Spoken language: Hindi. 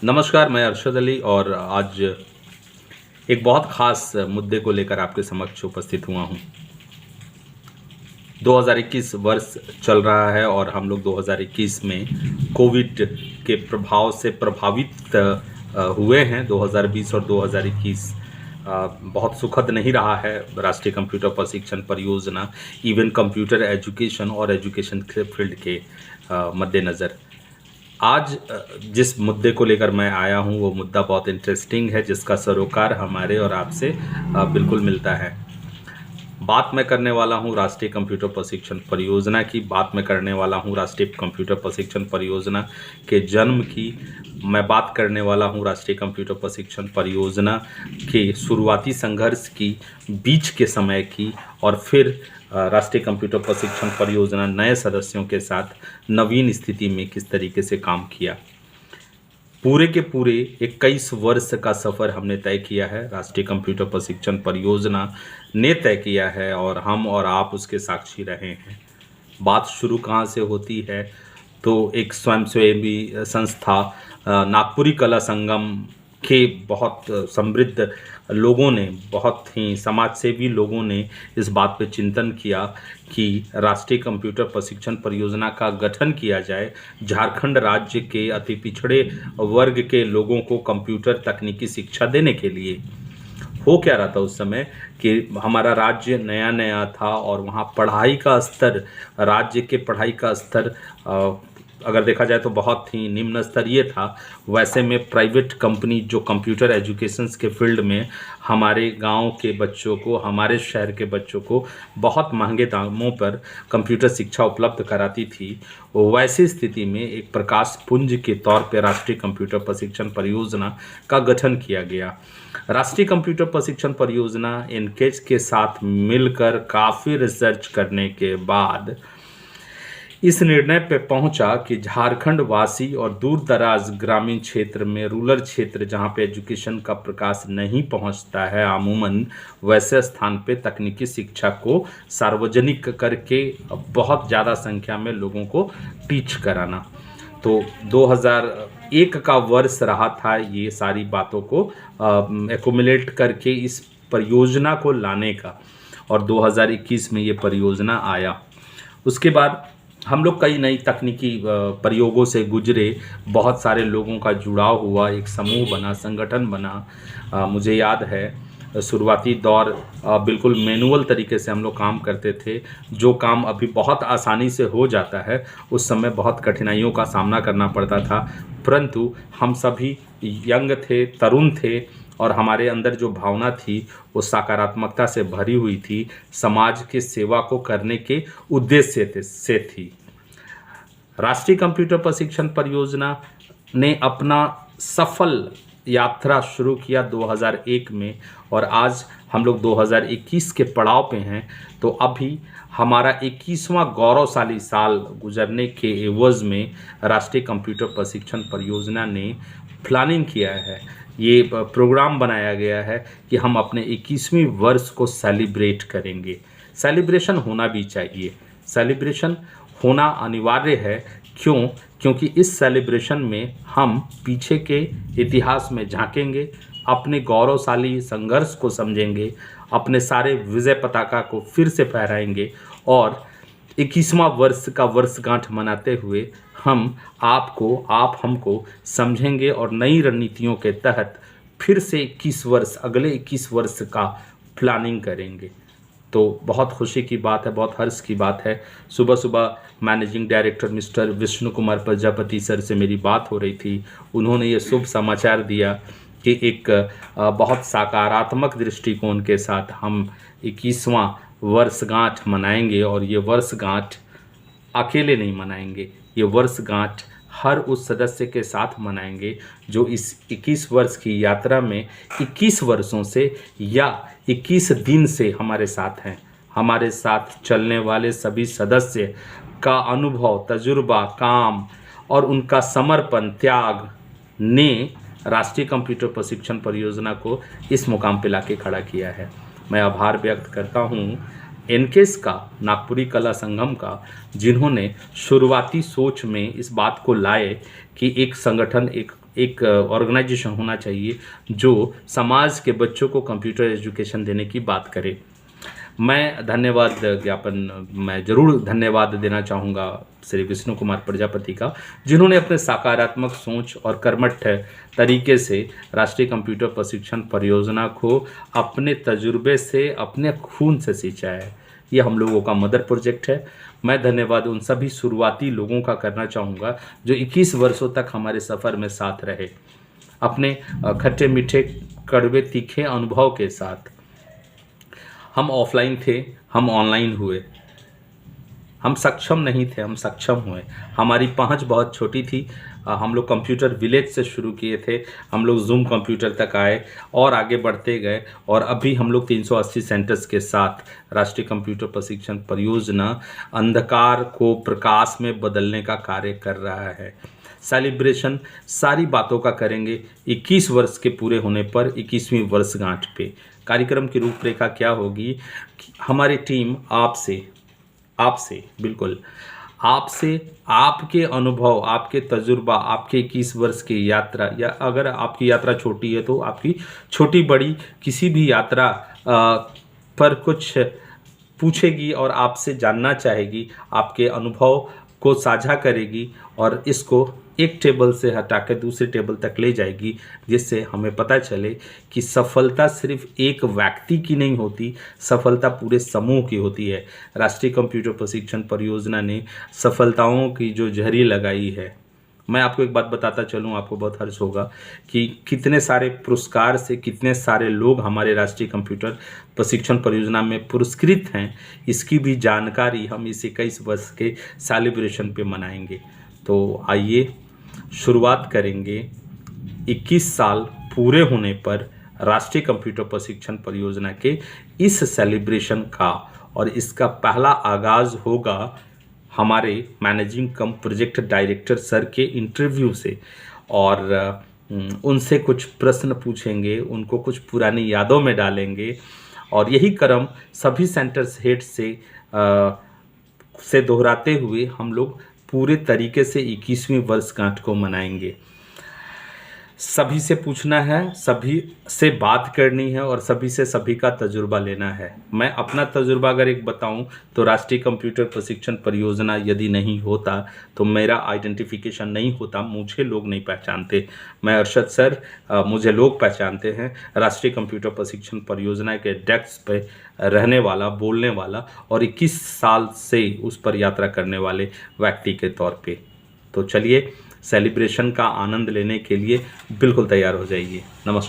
नमस्कार, मैं अरशद अली और आज एक बहुत ख़ास मुद्दे को लेकर आपके समक्ष उपस्थित हुआ हूँ। 2021 वर्ष चल रहा है और हम लोग 2021 में कोविड के प्रभाव से प्रभावित हुए हैं। 2020 और 2021 बहुत सुखद नहीं रहा है। राष्ट्रीय कंप्यूटर प्रशिक्षण परियोजना, इवन कंप्यूटर एजुकेशन और एजुकेशन के फील्ड के मद्देनज़र आज जिस मुद्दे को लेकर मैं आया हूं वो मुद्दा बहुत इंटरेस्टिंग है, जिसका सरोकार हमारे और आपसे बिल्कुल मिलता है। बात मैं करने वाला हूं राष्ट्रीय कंप्यूटर प्रशिक्षण परियोजना की। बात मैं करने वाला हूं राष्ट्रीय कंप्यूटर प्रशिक्षण परियोजना के जन्म की। मैं बात करने वाला हूं राष्ट्रीय कंप्यूटर प्रशिक्षण परियोजना के शुरुआती संघर्ष की, बीच के समय की, और फिर राष्ट्रीय कंप्यूटर प्रशिक्षण परियोजना नए सदस्यों के साथ नवीन स्थिति में किस तरीके से काम किया। पूरे के पूरे 21 वर्ष का सफ़र हमने तय किया है, राष्ट्रीय कंप्यूटर प्रशिक्षण परियोजना ने तय किया है और हम और आप उसके साक्षी रहे हैं। बात शुरू कहाँ से होती है तो एक स्वयंसेवी संस्था नागपुरी कला संगम के बहुत समृद्ध लोगों ने, बहुत ही समाजसेवी लोगों ने इस बात पे चिंतन किया कि राष्ट्रीय कंप्यूटर प्रशिक्षण परियोजना का गठन किया जाए। झारखंड राज्य के अति पिछड़े वर्ग के लोगों को कंप्यूटर तकनीकी शिक्षा देने के लिए। हो क्या रहा था उस समय कि हमारा राज्य नया नया था और वहाँ पढ़ाई का स्तर, राज्य के पढ़ाई का स्तर अगर देखा जाए तो बहुत ही निम्न स्तरीय था। वैसे में प्राइवेट कंपनी जो कंप्यूटर एजुकेशंस के फील्ड में हमारे गांव के बच्चों को, हमारे शहर के बच्चों को बहुत महंगे दामों पर कंप्यूटर शिक्षा उपलब्ध कराती थी, वैसी स्थिति में एक प्रकाश पुंज के तौर पर राष्ट्रीय कंप्यूटर प्रशिक्षण परियोजना का गठन किया गया। राष्ट्रीय कंप्यूटर प्रशिक्षण परियोजना एनकेज के साथ मिलकर काफ़ी रिसर्च करने के बाद इस निर्णय पे पहुंचा कि झारखंड वासी और दूर दराज ग्रामीण क्षेत्र में, रूरल क्षेत्र जहां पे एजुकेशन का प्रकाश नहीं पहुंचता है आमूमन, वैसे स्थान पे तकनीकी शिक्षा को सार्वजनिक करके बहुत ज़्यादा संख्या में लोगों को टीच कराना। तो 2001 का वर्ष रहा था ये सारी बातों को एक्युमुलेट करके इस परियोजना को लाने का, और 2021 में ये परियोजना आया। उसके बाद हम लोग कई नई तकनीकी प्रयोगों से गुजरे, बहुत सारे लोगों का जुड़ाव हुआ, एक समूह बना, संगठन बना। मुझे याद है शुरुआती दौर बिल्कुल मैनुअल तरीके से हम लोग काम करते थे। जो काम अभी बहुत आसानी से हो जाता है, उस समय बहुत कठिनाइयों का सामना करना पड़ता था, परंतु हम सभी यंग थे, तरुण थे और हमारे अंदर जो भावना थी वो सकारात्मकता से भरी हुई थी, समाज के सेवा को करने के उद्देश्य से थी। राष्ट्रीय कंप्यूटर प्रशिक्षण परियोजना ने अपना सफल यात्रा शुरू किया 2001 में और आज हम लोग 2021 के पड़ाव पे हैं। तो अभी हमारा 21वां गौरवशाली साल गुजरने के एवज में राष्ट्रीय कंप्यूटर प्रशिक्षण परियोजना ने प्लानिंग किया है, ये प्रोग्राम बनाया गया है कि हम अपने 21वीं वर्ष को सेलिब्रेट करेंगे। सेलिब्रेशन होना भी चाहिए, सेलिब्रेशन होना अनिवार्य है। क्यों? क्योंकि इस सेलिब्रेशन में हम पीछे के इतिहास में झांकेंगे, अपने गौरवशाली संघर्ष को समझेंगे, अपने सारे विजय पताका को फिर से फहराएंगे और 21वां वर्ष का वर्षगांठ मनाते हुए हम आप हमको समझेंगे और नई रणनीतियों के तहत फिर से 21 वर्ष, अगले 21 वर्ष का प्लानिंग करेंगे। तो बहुत खुशी की बात है, बहुत हर्ष की बात है। सुबह सुबह managing director mister Vishnu Kumar Prajapati sir से मेरी बात हो रही थी। उन्होंने ये शुभ समाचार दिया कि एक बहुत सकारात्मक दृष्टिकोण के साथ हम 21वां वर्षगांठ मनाएंगे और ये वर्षगांठ अकेले नहीं मनाएंगे, ये वर्षगांठ हर उस सदस्य के साथ मनाएंगे जो इस 21 वर्ष की यात्रा में 21 वर्षों से या 21 दिन से हमारे साथ हैं। हमारे साथ चलने वाले सभी सदस्य का अनुभव, तजुर्बा, काम और उनका समर्पण, त्याग ने राष्ट्रीय कंप्यूटर प्रशिक्षण परियोजना को इस मुकाम पे लाके खड़ा किया है। मैं आभार व्यक्त करता हूँ एनकेस का, नागपुरी कला संगम का, जिन्होंने शुरुआती सोच में इस बात को लाए कि एक संगठन, एक एक ऑर्गेनाइजेशन होना चाहिए जो समाज के बच्चों को कंप्यूटर एजुकेशन देने की बात करे। मैं ज़रूर धन्यवाद देना चाहूँगा श्री विष्णु कुमार प्रजापति का, जिन्होंने अपने सकारात्मक सोच और कर्मठ तरीके से राष्ट्रीय कंप्यूटर प्रशिक्षण परियोजना को अपने तजुर्बे से, अपने खून से सींचा है। ये हम लोगों का मदर प्रोजेक्ट है। मैं धन्यवाद उन सभी शुरुआती लोगों का करना चाहूँगा जो 21 वर्षों तक हमारे सफ़र में साथ रहे, अपने खट्टे मीठे कड़वे तीखे अनुभव के साथ। हम ऑफलाइन थे, हम ऑनलाइन हुए, हम सक्षम नहीं थे, हम सक्षम हुए। हमारी पहुंच बहुत छोटी थी। हम लोग कंप्यूटर विलेज से शुरू किए थे, हम लोग जूम कंप्यूटर तक आए और आगे बढ़ते गए, और अभी हम लोग 380 सेंटर्स के साथ राष्ट्रीय कंप्यूटर प्रशिक्षण परियोजना अंधकार को प्रकाश में बदलने का कार्य कर रहा है। सेलिब्रेशन सारी बातों का करेंगे 21 वर्ष के पूरे होने पर, 21वीं वर्षगांठ पे। कार्यक्रम की रूपरेखा क्या होगी? हमारी टीम आपसे बिल्कुल आपसे आपके अनुभव, आपके तजुर्बा, आपके 21 वर्ष की यात्रा, या अगर आपकी यात्रा छोटी है तो आपकी छोटी बड़ी किसी भी यात्रा पर कुछ पूछेगी और आपसे जानना चाहेगी, आपके अनुभव को साझा करेगी और इसको एक टेबल से हटा कर दूसरे टेबल तक ले जाएगी, जिससे हमें पता चले कि सफलता सिर्फ एक व्यक्ति की नहीं होती, सफलता पूरे समूह की होती है। राष्ट्रीय कंप्यूटर प्रशिक्षण परियोजना ने सफलताओं की जो झड़ी लगाई है, मैं आपको एक बात बताता चलूँ, आपको बहुत हर्ष होगा कि कितने सारे पुरस्कार से कितने सारे लोग हमारे राष्ट्रीय कंप्यूटर प्रशिक्षण परियोजना में पुरस्कृत हैं। इसकी भी जानकारी हम इस 21 वर्ष के सेलिब्रेशन पे मनाएंगे। तो आइए शुरुआत करेंगे 21 साल पूरे होने पर राष्ट्रीय कंप्यूटर प्रशिक्षण परियोजना के इस सेलिब्रेशन का, और इसका पहला आगाज़ होगा हमारे मैनेजिंग कम प्रोजेक्ट डायरेक्टर सर के इंटरव्यू से, और उनसे कुछ प्रश्न पूछेंगे, उनको कुछ पुरानी यादों में डालेंगे, और यही क्रम सभी सेंटर्स हेड से दोहराते हुए हम लोग पूरे तरीके से 21वीं वर्षगांठ को मनाएंगे। सभी से पूछना है, सभी से बात करनी है और सभी से सभी का तजुर्बा लेना है। मैं अपना तजुर्बा अगर एक बताऊं तो राष्ट्रीय कंप्यूटर प्रशिक्षण परियोजना यदि नहीं होता तो मेरा आइडेंटिफिकेशन नहीं होता, मुझे लोग नहीं पहचानते। मैं अरशद सर, मुझे लोग पहचानते हैं राष्ट्रीय कंप्यूटर प्रशिक्षण परियोजना के डेस्क पे रहने वाला, बोलने वाला और 21 साल से उस पर यात्रा करने वाले व्यक्ति के तौर पे। तो चलिए सेलिब्रेशन का आनंद लेने के लिए बिल्कुल तैयार हो जाइए। नमस्कार।